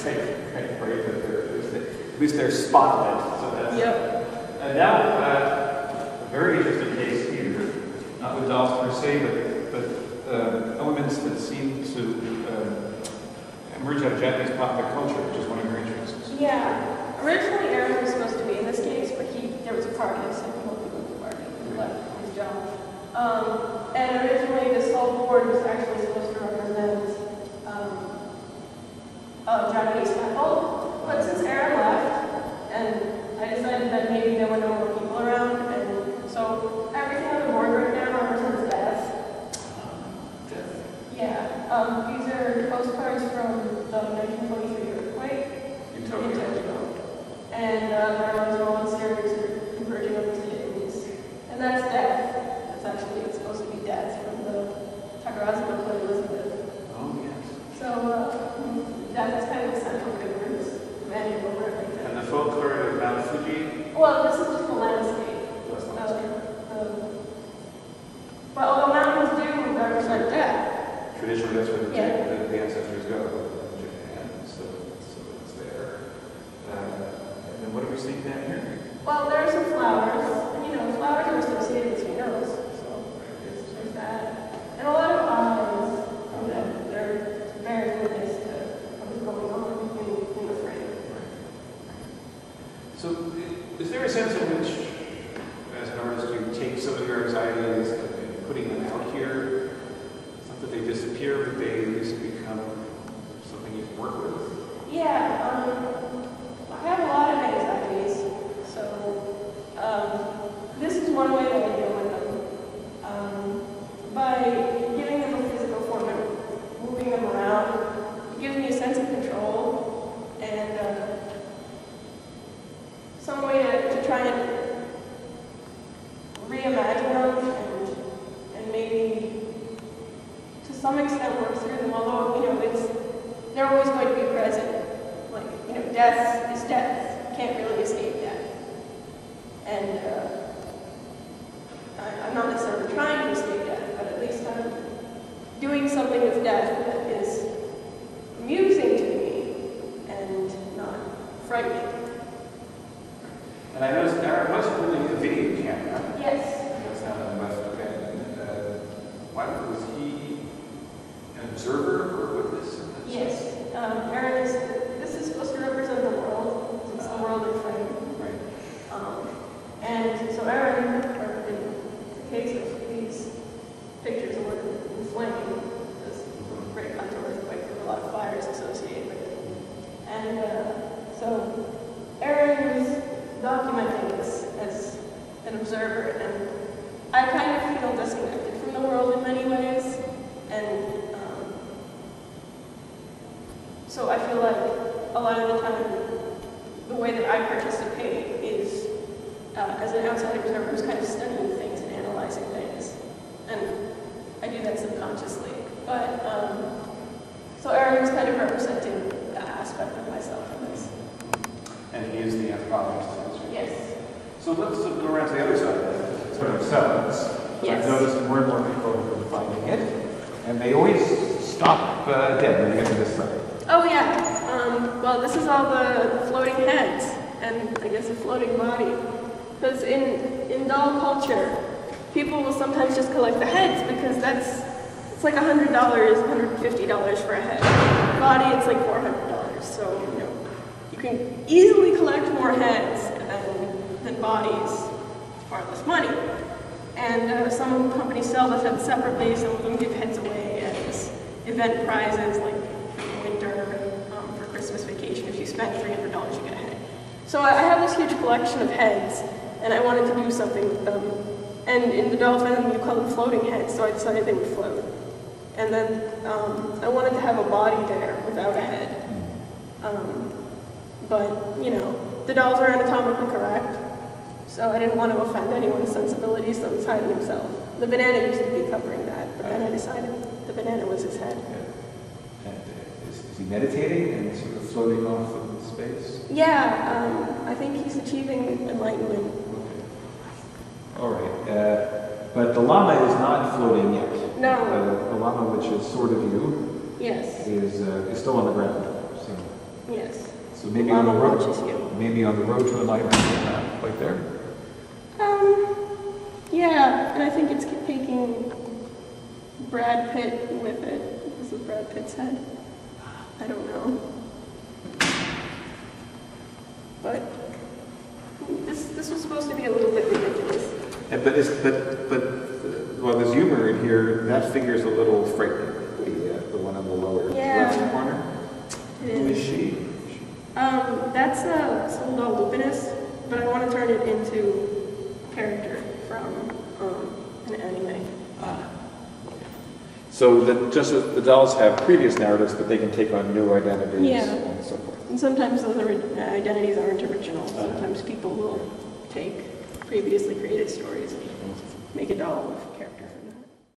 It's kind of great that at least they're spotlit. So that's, Yep. And now, a very interesting case here, not with dolls per se, but elements that seem to emerge out of Japanese popular culture, which is one of your interests. Yeah. Originally, Aaron was supposed to be in this case, but there was a party, so he won't be with the party. He left his job. And originally, this whole board was actually supposed to represent a Japanese temple, but since Aaron left, and I decided that maybe there were no more people around, and so everything on the board right now represents death. Yeah, these are postcards from the 1923 earthquake in Tokyo. And there was monasteries converging up to kittens. And that's death. That's actually supposed to be death from the Takarazuma play Elizabeth. Oh, yes. So that's kind of the central figures, managing over everything. And the folklore of Mount Fuji? Well, this is just the landscape. But although mountains do represent death. Traditionally, that's where Yeah. the ancestors go in Japan, so it's there. And then what do we see down here? Well, there are some flowers, and flowers are associated with nose, so there's that. And a lot of eyes, they're very witness to what's going on in the frame. So, is there a sense in which, as an artist, you take some of your anxieties and putting them out here? It's not that they disappear, but they at least become something you can work with? Yeah, I have a lot of anxieties, so this is one way that I deal with them. By giving them a physical form and moving them around, it gives me a sense of control and some way to try and reimagine them and maybe to some extent work through them, although, they're always going to be present. Like, death is death. You can't really escape death. And I'm not necessarily trying to escape death, but at least I'm doing something with death that is amusing to me and not frightening. And I noticed Aaron was holding a video camera. Yes. That's not on the left, okay. Why was he an observer or witness? Yes. Aaron this is supposed to represent the world. It's the world in frame. Right. And so Aaron, in the case of these pictures of what in flaming, this great contour earthquake, there were a lot of fires associated with it. And so Aaron was documenting this as an observer, and I kind of feel disconnected from the world in many ways, and so I feel like a lot of the time, the way that I participate is as an outside observer who's kind of studying things and analyzing things, and I do that subconsciously. But so Aaron was kind of representing that aspect of myself in this. And he is the anthropologist. Yes. So let's go around to the other side. Sort of sevens. Yes. I've noticed more and more people are finding it, and they always stop dead when they get to this side. Oh yeah. Well, this is all the floating heads, and I guess a floating body. Because in doll culture, people will sometimes just collect the heads because it's like $100, $150 for a head. Body, it's like $400. So you can easily collect more heads than bodies, far less money. And some companies sell the heads separately. Some of them give heads away as event prizes, like winter, for Christmas vacation. If you spend $300, you get a head. So I have this huge collection of heads, and I wanted to do something with them. And in the doll fandom, you call them floating heads, so I decided they would float. And then I wanted to have a body there without a head. But, the dolls are anatomically correct, so I didn't want to offend anyone's sensibilities, so he's hiding himself. The banana used to be covering that, but then I decided the banana was his head. Yeah. And is he meditating and sort of floating off in space? Yeah, I think he's achieving enlightenment. Okay. All right. But the llama is not floating yet. No. The llama, which is sort of you, Yes. is still on the ground. So Yes. So maybe on the Llama road, watches you. maybe on the road to enlightenment, right there. Yeah, and I think it's taking Brad Pitt with it. This is Brad Pitt's head. I don't know. But this was supposed to be a little bit ridiculous. Well, there's humor in here. That figure's a little frightening. The one on the lower left corner. It Who is. is she? That's Soldal Lupinus, but I want to turn it into character from an anime. So just as the dolls have previous narratives, but they can take on new identities and so forth. And sometimes those identities aren't original. Sometimes people will take previously created stories and make a doll